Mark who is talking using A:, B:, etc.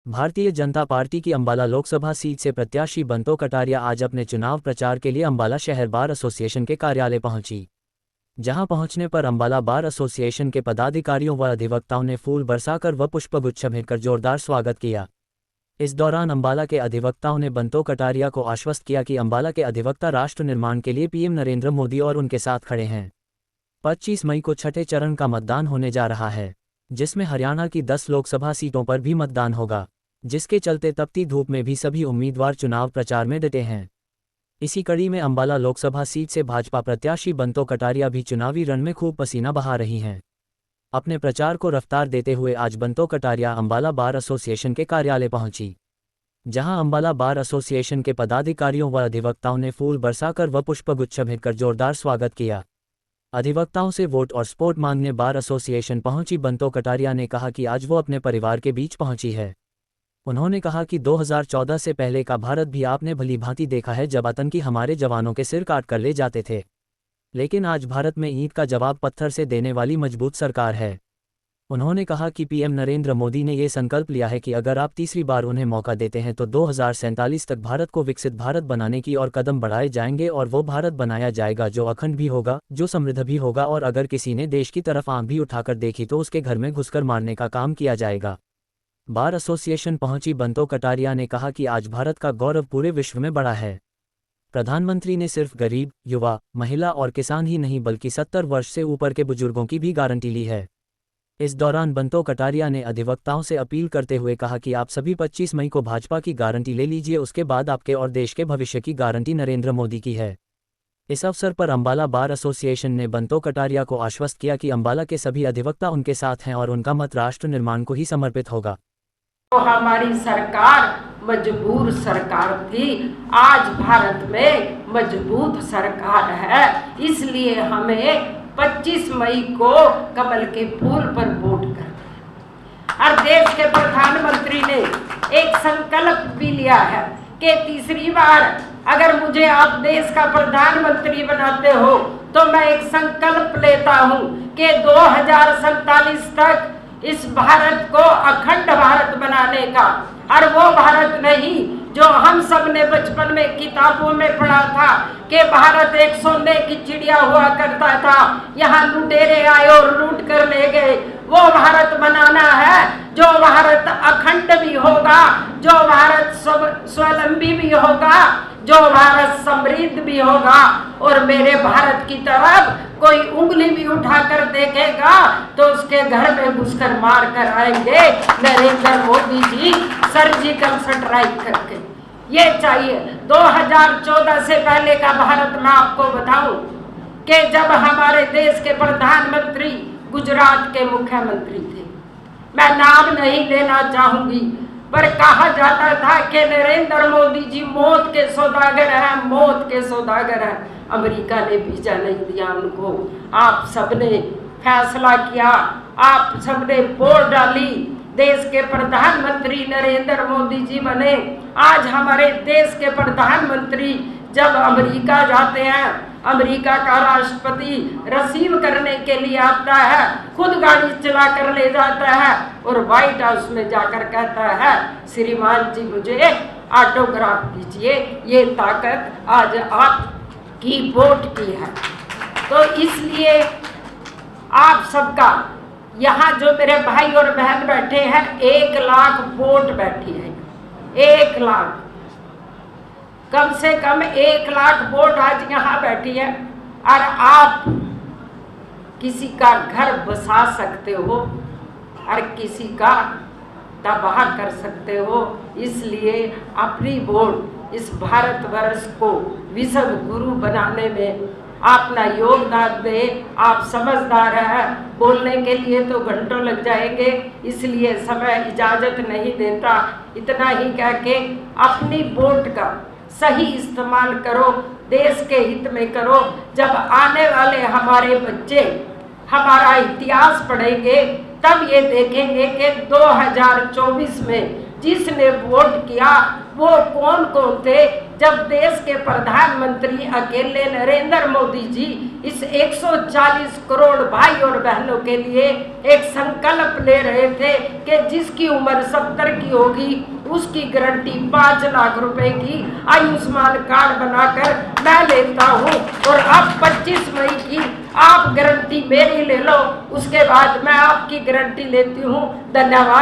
A: Bharatiya Janata party की Ambala Lok Sabha seat से प्रत्याशी बंतो कटारिया आज अपने चुनाव प्रचार के लिए अंबाला शहर बार एसोसिएशन के कार्यालय पहुंची। जहां पहुंचने पर अंबाला बार एसोसिएशन के पदाधिकारियों व अधिवक्ताओं ने फूल बरसाकर व पुष्पगुच्छ भेंटकर जोरदार स्वागत किया। इस दौरान अंबाला के अधिवक्ताओं ने बंतो कटारिया को आश्वस्त किया कि अंबाला के अधिवक्ता राष्ट्र निर्माण के लिए पीएम नरेंद्र मोदी और उनके साथ खड़े हैं। 25 मई को छठे चरण का मतदान होने जा रहा है, जिसमें हरियाणा की 10 लोकसभा सीटों पर भी मतदान होगा, जिसके चलते तपती धूप में भी सभी उम्मीदवार चुनाव प्रचार में डटे हैं। इसी कड़ी में अंबाला लोकसभा सीट से भाजपा प्रत्याशी बंतो कटारिया भी चुनावी रण में खूब पसीना बहा रही हैं। अपने प्रचार को रफ्तार देते हुए आज बंतो कटारिया अंबाला बार एसोसिएशन के कार्यालय पहुंची, जहां अंबाला बार एसोसिएशन के पदाधिकारियों व अधिवक्ताओं ने फूल बरसाकर व पुष्पगुच्छ भेंटकर जोरदार स्वागत किया। अधिवक्ताओं से वोट और सपोर्ट मांगने बार एसोसिएशन पहुंची बंतो कटारिया ने कहा कि आज वो अपने परिवार के बीच पहुंची है। उन्होंने कहा कि 2014 से पहले का भारत भी आपने भली भांति देखा है, जब आतंकी हमारे जवानों के सिर काट कर ले जाते थे, लेकिन आज भारत में ईंट का जवाब पत्थर से देने वाली मजबूत सरकार है। उन्होंने कहा कि पीएम नरेंद्र मोदी ने ये संकल्प लिया है कि अगर आप तीसरी बार उन्हें मौका देते हैं तो 2047 तक भारत को विकसित भारत बनाने की और कदम बढ़ाए जाएंगे, और वो भारत बनाया जाएगा जो अखंड भी होगा, जो समृद्ध भी होगा, और अगर किसी ने देश की तरफ आंख भी उठाकर देखी तो उसके घर में घुसकर मारने का काम किया जाएगा। बार एसोसिएशन पहुंची बंतो कटारिया ने कहा कि आज भारत का गौरव पूरे विश्व में बढ़ा है। प्रधानमंत्री ने सिर्फ गरीब, युवा, महिला और किसान ही नहीं बल्कि 70 वर्ष से ऊपर के बुजुर्गों की भी गारंटी ली है। इस दौरान बंतो कटारिया ने अधिवक्ताओं से अपील करते हुए कहा कि आप सभी 25 मई को भाजपा की गारंटी ले लीजिए, उसके बाद आपके और देश के भविष्य की गारंटी नरेंद्र मोदी की है। इस अवसर पर अंबाला बार एसोसिएशन ने बंतो कटारिया को आश्वस्त किया कि अंबाला के सभी अधिवक्ता उनके साथ हैं और उनका मत राष्ट्र निर्माण को ही समर्पित होगा।
B: तो हमारी सरकार मजबूर सरकार थी, आज भारत में मजबूत सरकार है, इसलिए हमें 25 मई को कमल के फूल पर वोट करना। और देश के प्रधानमंत्री ने एक संकल्प भी लिया है कि तीसरी बार अगर मुझे आप देश का प्रधानमंत्री बनाते हो तो मैं एक संकल्प लेता हूं कि 2047 तक इस भारत को अखंड भारत बनाने का, और वो भारत नहीं जो हम सब ने बचपन में किताबों में पढ़ा था कि भारत एक सोने की चिड़िया हुआ करता था, यहाँ लुटेरे आए और लूट कर ले गए। वो भारत बनाना है जो भारत अखंड भी होगा, जो भारत स्वावलंबी भी होगा, जो भारत समृद्ध भी होगा। और मेरे भारत की तरफ कोई उंगली भी उठाकर देखेगा तो उसके घर में घुसकर मार कर आएंगे नरेंद्र मोदी जी सर्जिकल स्ट्राइक करके। ये चाहिए। 2014 से पहले का भारत मैं आपको बताऊं कि जब हमारे देश के प्रधानमंत्री गुजरात के मुख्यमंत्री थे, मैं नाम नहीं लेना चाहूंगी, पर कहा जाता था कि नरेंद्र मोदी जी मौत के सौदागर हैं, मौत के सौदागर हैं। अमेरिका ने वीजा नहीं दिया उनको, आप सबने फैसला किया, आप सबने वोट डाली, देश के प्रधानमंत्री नरेंद्र मोदी जी बने। आज हमारे देश के प्रधानमंत्री जब अमेरिका जाते हैं, अमेरिका का राष्ट्रपति रिसीव करने के लिए आता है, खुद गाड़ी चला कर ले जाता है और व्हाइट हाउस में जाकर कहता है, श्रीमान जी मुझे ऑटोग्राफ दीजिए। ये ताकत आज आपकी वोट की है। तो इसलिए आप सबका यहाँ जो मेरे भाई और बहन बैठे हैं, 1 लाख वोट बैठी है, 1 लाख, कम से कम 1 लाख वोट आज यहाँ बैठी है। और आप किसी का घर बसा सकते हो और किसी का तबाह कर सकते हो, इसलिए अपनी वोट इस भारतवर्ष को विश्व गुरु बनाने में अपना योगदान दे। आप समझदार हैं, बोलने के लिए तो घंटों लग जाएंगे, इसलिए समय इजाज़त नहीं देता। इतना ही कह के अपनी वोट का सही इस्तेमाल करो, देश के हित में करो। जब आने वाले हमारे बच्चे हमारा इतिहास पढ़ेंगे तब ये देखेंगे कि 2024 में जिसने वोट किया वो कौन कौन थे, जब देश के प्रधानमंत्री अकेले नरेंद्र मोदी जी इस 140 करोड़ भाई और बहनों के लिए एक संकल्प ले रहे थे कि जिसकी उम्र 70 की होगी उसकी गारंटी 5 लाख रुपए की आयुष्मान कार्ड बनाकर मैं लेता हूं। और अब 25 मई की आप गारंटी मेरी ले लो, उसके बाद मैं आपकी गारंटी लेती हूं। धन्यवाद।